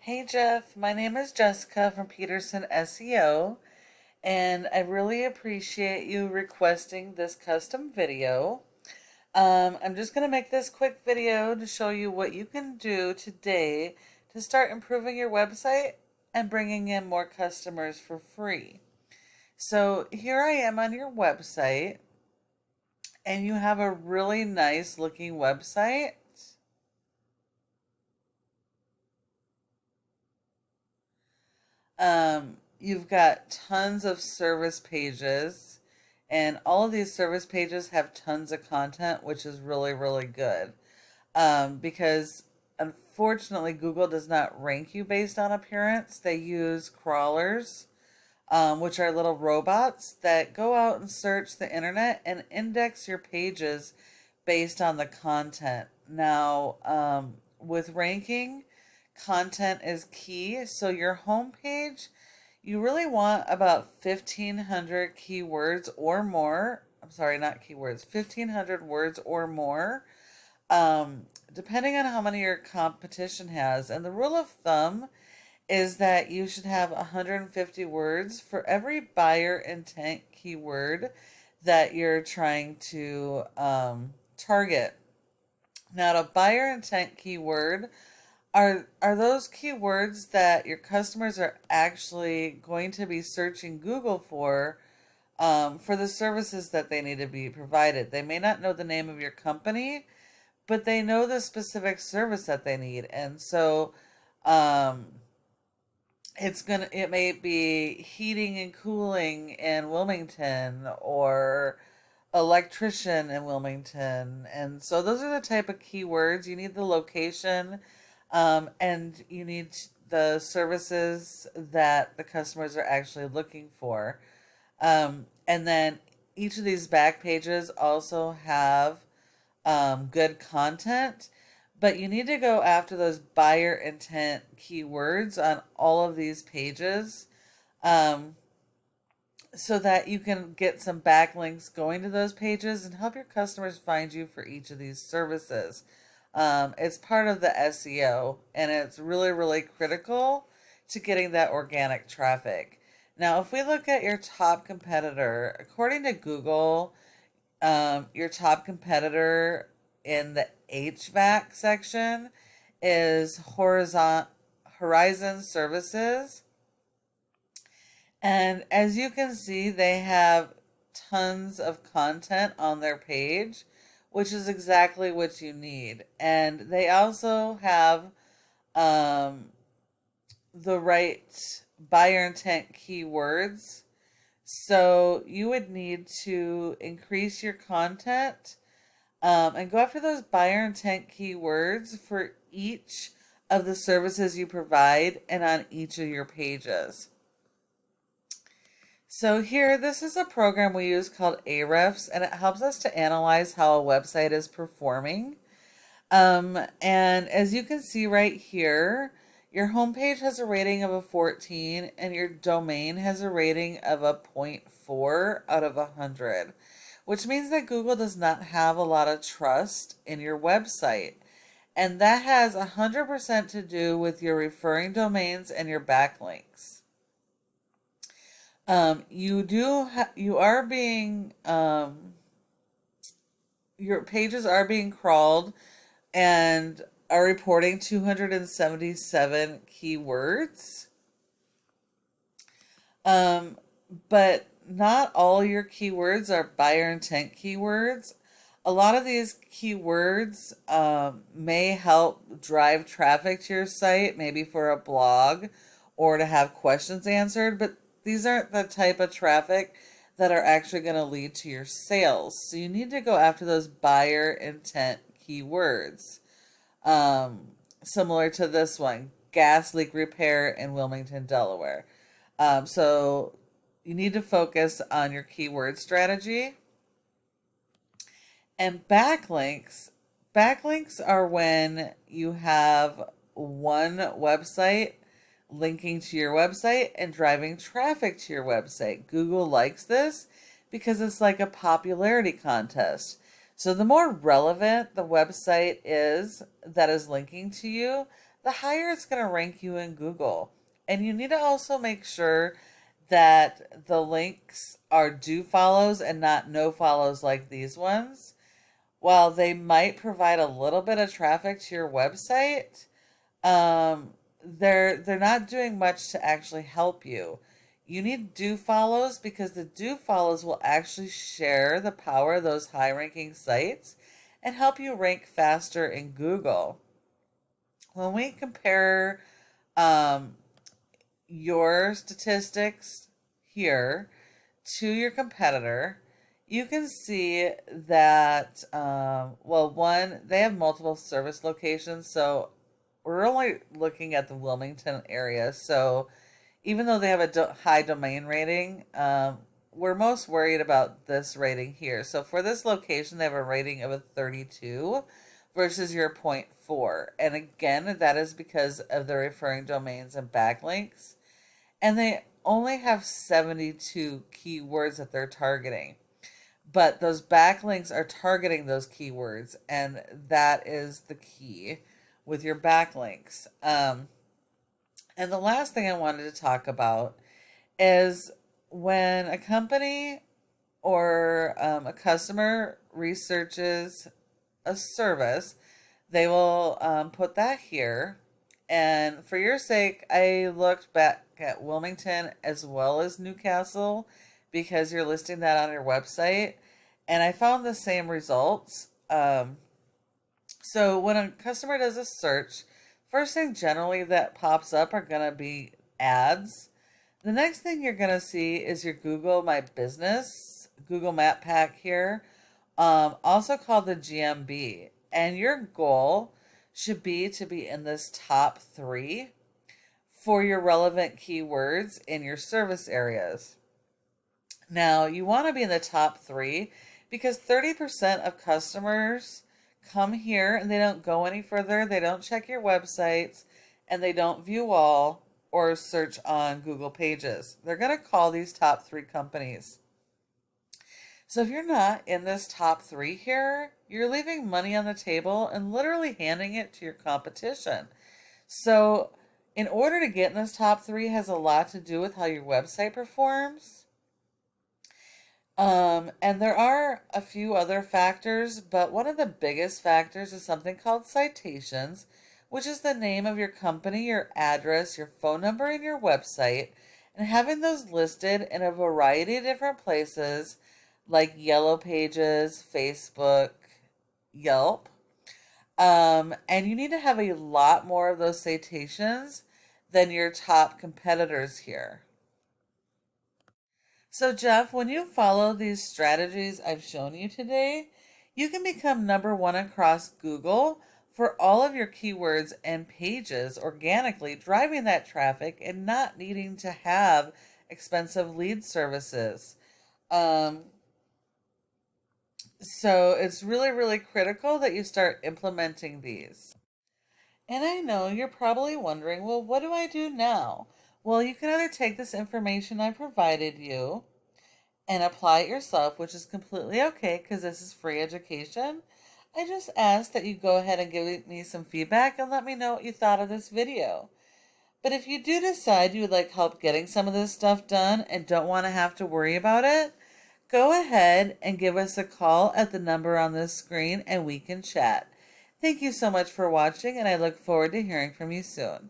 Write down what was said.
Hey Jeff, my name is Jessica from Peterson SEO, and I really appreciate you requesting this custom video. I'm just going to make this quick video to show you what you can do today to start improving your website and bringing in more customers for free. So here I am on your website, and you have a really nice looking website. You've got tons of service pages, and all of these service pages have tons of content, which is really, really good. Because unfortunately, Google does not rank you based on appearance. They use crawlers, which are little robots that go out and search the internet and index your pages based on the content. Now, with ranking, content is key. So your homepage, you really want about 1,500 keywords or more. I'm sorry, not keywords, 1,500 words or more, depending on how many your competition has. And the rule of thumb is that you should have 150 words for every buyer intent keyword that you're trying to target. Now, a buyer intent keyword are those keywords that your customers are actually going to be searching Google for the services that they need to be provided. They may not know the name of your company, but they know the specific service that they need. And so um, it may be heating and cooling in Wilmington or electrician in Wilmington. And so those are the type of keywords. You need the location, and you need the services that the customers are actually looking for. And then each of these back pages also have good content, but you need to go after those buyer intent keywords on all of these pages, um, so that you can get some backlinks going to those pages and help your customers find you for each of these services. It's part of the SEO, and it's really, really critical to getting that organic traffic. Now, if we look at your top competitor, according to Google, your top competitor in the HVAC section is Horizon Services. And as you can see, they have tons of content on their page, which is exactly what you need. And they also have um, the right buyer intent keywords. So you would need to increase your content, and go after those buyer intent keywords for each of the services you provide and on each of your pages. So here, this is a program we use called Ahrefs, and it helps us to analyze how a website is performing. And as you can see right here, your homepage has a rating of a 14 and your domain has a rating of a zero point 0.4 out of 100, which means that Google does not have a lot of trust in your website. And that has 100% to do with your referring domains and your backlinks. You are being, your pages are being crawled and are reporting 277 keywords. But not all your keywords are buyer intent keywords. A lot of these keywords may help drive traffic to your site, maybe for a blog or to have questions answered, but these aren't the type of traffic that are actually going to lead to your sales. So you need to go after those buyer intent keywords. Similar to this one, gas leak repair in Wilmington, Delaware. So you need to focus on your keyword strategy. And backlinks. Backlinks are when you have one website linking to your website and driving traffic to your website. Google likes this because it's like a popularity contest. So the more relevant the website is that is linking to you, the higher it's going to rank you in Google. And you need to also make sure that the links are do follows and not no follows like these ones. While they might provide a little bit of traffic to your website, they're not doing much to actually help you. You need do follows because the do follows will actually share the power of those high ranking sites and help you rank faster in Google. When we compare um, your statistics here to your competitor, you can see that, well, one, they have multiple service locations. So we're only looking at the Wilmington area. So even though they have a high domain rating, we're most worried about this rating here. So for this location, they have a rating of a 32 versus your zero point 0.4. And again, that is because of the referring domains and backlinks. And they only have 72 keywords that they're targeting. But those backlinks are targeting those keywords, and that is the key with your backlinks. And the last thing I wanted to talk about is when a company or a customer researches a service, they will put that here. And for your sake, I looked back at Wilmington as well as Newcastle because you're listing that on your website. And I found the same results. So when a customer does a search, first thing generally that pops up are going to be ads. The next thing you're going to see is your Google My Business, Google Map Pack here, also called the GMB. And your goal should be to be in this top 3 for your relevant keywords in your service areas. Now, you want to be in the top 3 because 30% of customers come here and they don't go any further. They don't check your websites and they don't view all or search on Google pages. They're going to call these top 3 companies. So if you're not in this top 3 here, you're leaving money on the table and literally handing it to your competition. So in order to get in this top 3 has a lot to do with how your website performs. And there are a few other factors, but one of the biggest factors is something called citations, which is the name of your company, your address, your phone number, and your website, and having those listed in a variety of different places like Yellow Pages, Facebook, Yelp. And you need to have a lot more of those citations than your top competitors here. So Jeff, when you follow these strategies I've shown you today, you can become #1 across Google for all of your keywords and pages organically, driving that traffic and not needing to have expensive lead services. So it's really, really critical that you start implementing these. And I know you're probably wondering, well, what do I do now? Well, you can either take this information I provided you and apply it yourself, which is completely okay because this is free education. I just ask that you go ahead and give me some feedback and let me know what you thought of this video. But if you do decide you would like help getting some of this stuff done and don't want to have to worry about it, go ahead and give us a call at the number on this screen and we can chat. Thank you so much for watching, and I look forward to hearing from you soon.